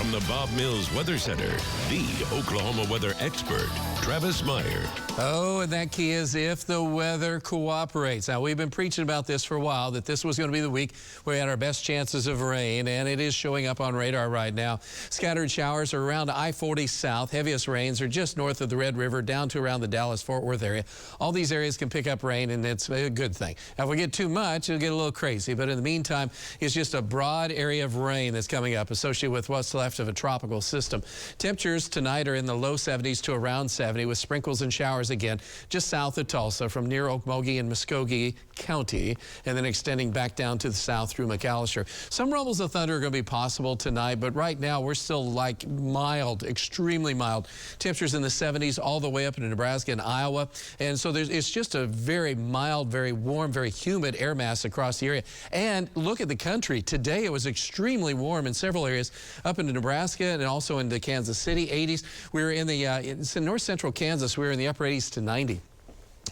From the Bob Mills Weather Center, the Oklahoma weather expert, Travis Meyer. Oh, and that key is if the weather cooperates. Now, we've been preaching about this for a while, that this was going to be the week where we had our best chances of rain, and it is showing up on radar right now. Scattered showers are around I-40 south. Heaviest rains are just north of the Red River down to around the Dallas-Fort Worth area. All these areas can pick up rain, and it's a good thing. Now, if we get too much, it'll get a little crazy, but in the meantime, it's just a broad area of rain that's coming up associated with what's left of a tropical system. Temperatures tonight are in the low 70s to around 70 with sprinkles and showers again just south of Tulsa from near Okmulgee and Muskogee County, and then extending back down to the south through McAllister. Some rumbles of thunder are going to be possible tonight, but right now we're still like mild, extremely mild. Temperatures in the 70s all the way up into Nebraska and Iowa, and so it's just a very mild, very warm, very humid air mass across the area. And look at the country. Today it was extremely warm in several areas up into Nebraska and also into Kansas City, 80s. We were in the it's in north central Kansas. We were in the upper 80s to 90.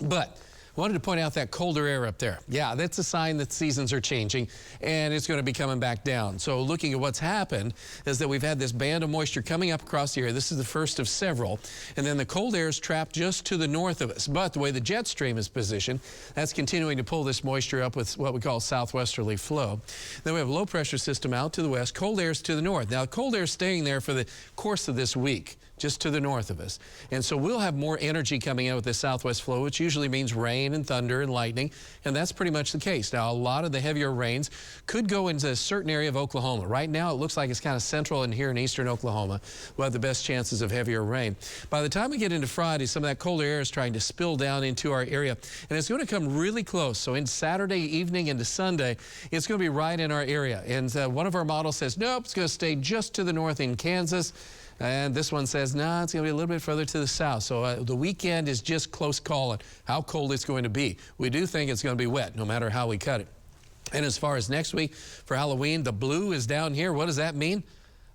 But I wanted to point out that colder air up there. Yeah, that's a sign that seasons are changing, and it's going to be coming back down. So looking at what's happened is that we've had this band of moisture coming up across the area. This is the first of several. And then the cold air is trapped just to the north of us. But the way the jet stream is positioned, that's continuing to pull this moisture up with what we call southwesterly flow. Then we have a low pressure system out to the west. Cold air is to the north. Now, cold air is staying there for the course of this week, just to the north of us. And so we'll have more energy coming in with this southwest flow, which usually means rain and thunder and lightning, and that's pretty much the case. Now, a lot of the heavier rains could go into a certain area of Oklahoma. Right now, it looks like it's kind of central and here in eastern Oklahoma. We'll have the best chances of heavier rain. By the time we get into Friday, some of that colder air is trying to spill down into our area, and it's going to come really close. So in Saturday evening into Sunday, it's going to be right in our area. And one of our models says, nope, it's going to stay just to the north in Kansas. And this one says, no, it's going to be a little bit further to the south. So the weekend is just close calling how cold it's going to be. We do think it's going to be wet, no matter how we cut it. And as far as next week for Halloween, the blue is down here. What does that mean?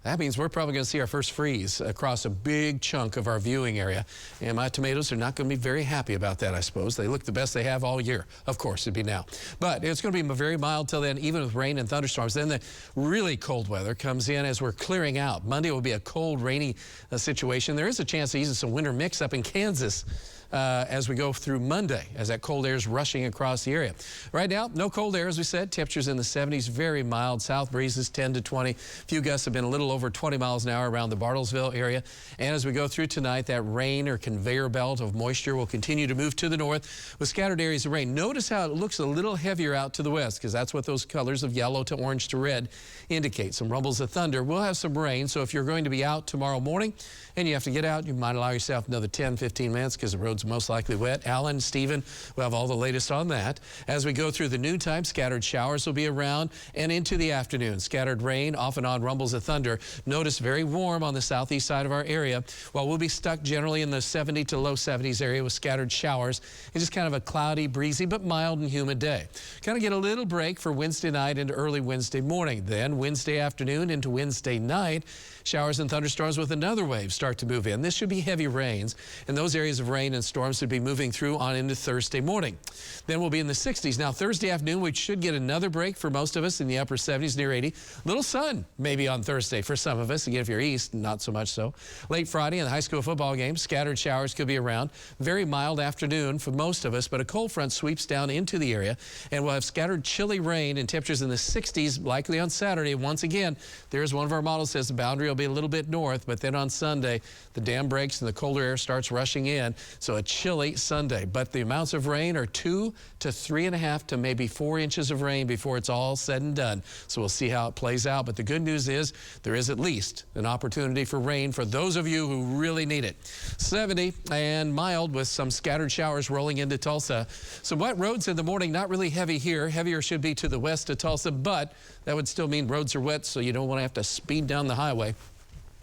That means we're probably going to see our first freeze across a big chunk of our viewing area. And my tomatoes are not going to be very happy about that, I suppose. They look the best they have all year. Of course, it'd be now. But it's going to be very mild till then, even with rain and thunderstorms. Then the really cold weather comes in as we're clearing out. Monday will be a cold, rainy situation. There is a chance of using some winter mix up in Kansas as we go through Monday, as that cold air is rushing across the area. Right now, no cold air, as we said. Temperatures in the 70s, very mild. South breezes 10 to 20. Few gusts have been a little over 20 miles an hour around the Bartlesville area. And as we go through tonight, that rain or conveyor belt of moisture will continue to move to the north with scattered areas of rain. Notice how it looks a little heavier out to the west, because that's what those colors of yellow to orange to red indicate. Some rumbles of thunder. We'll have some rain, so if you're going to be out tomorrow morning and you have to get out, you might allow yourself another 10, 15 minutes because the road's most likely wet. Alan, Stephen, we'll have all the latest on that. As we go through the noontime, scattered showers will be around, and into the afternoon, scattered rain, off and on rumbles of thunder. Notice very warm on the southeast side of our area, while we'll be stuck generally in the 70 to low 70s area with scattered showers. It's just kind of a cloudy, breezy, but mild and humid day. Kind of get a little break for Wednesday night into early Wednesday morning. Then Wednesday afternoon into Wednesday night, showers and thunderstorms with another wave start to move in. This should be heavy rains, and those areas of rain and storms would be moving through on into Thursday morning. Then we'll be in the 60s. Now, Thursday afternoon, we should get another break for most of us in the upper 70s, near 80. Little sun maybe on Thursday for some of us. Again, if you're east, not so much so. Late Friday in the high school football game, scattered showers could be around. Very mild afternoon for most of us, but a cold front sweeps down into the area, and we'll have scattered chilly rain and temperatures in the 60s, likely on Saturday. Once again, there's one of our models says the boundary will be a little bit north, but then on Sunday, the dam breaks and the colder air starts rushing in, so a chilly Sunday. But the amounts of rain are 2 to 3.5 to maybe 4 inches of rain before it's all said and done. So we'll see how it plays out. But the good news is there is at least an opportunity for rain for those of you who really need it. 70 and mild with some scattered showers rolling into Tulsa. Some wet roads in the morning, not really heavy here. Heavier should be to the west of Tulsa, but that would still mean roads are wet, so you don't want to have to speed down the highway.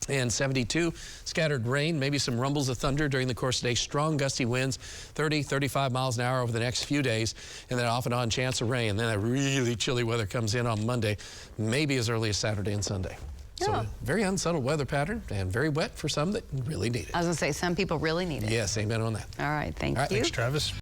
And 72, scattered rain, maybe some rumbles of thunder during the course of the day. Strong gusty winds, 30, 35 miles an hour over the next few days. And then off and on chance of rain. And then that really chilly weather comes in on Monday, maybe as early as Saturday and Sunday. Yeah. So very unsettled weather pattern and very wet for some that really need it. I was going to say, some people really need it. Yes, amen on that. All right, thank you. Thanks, Travis.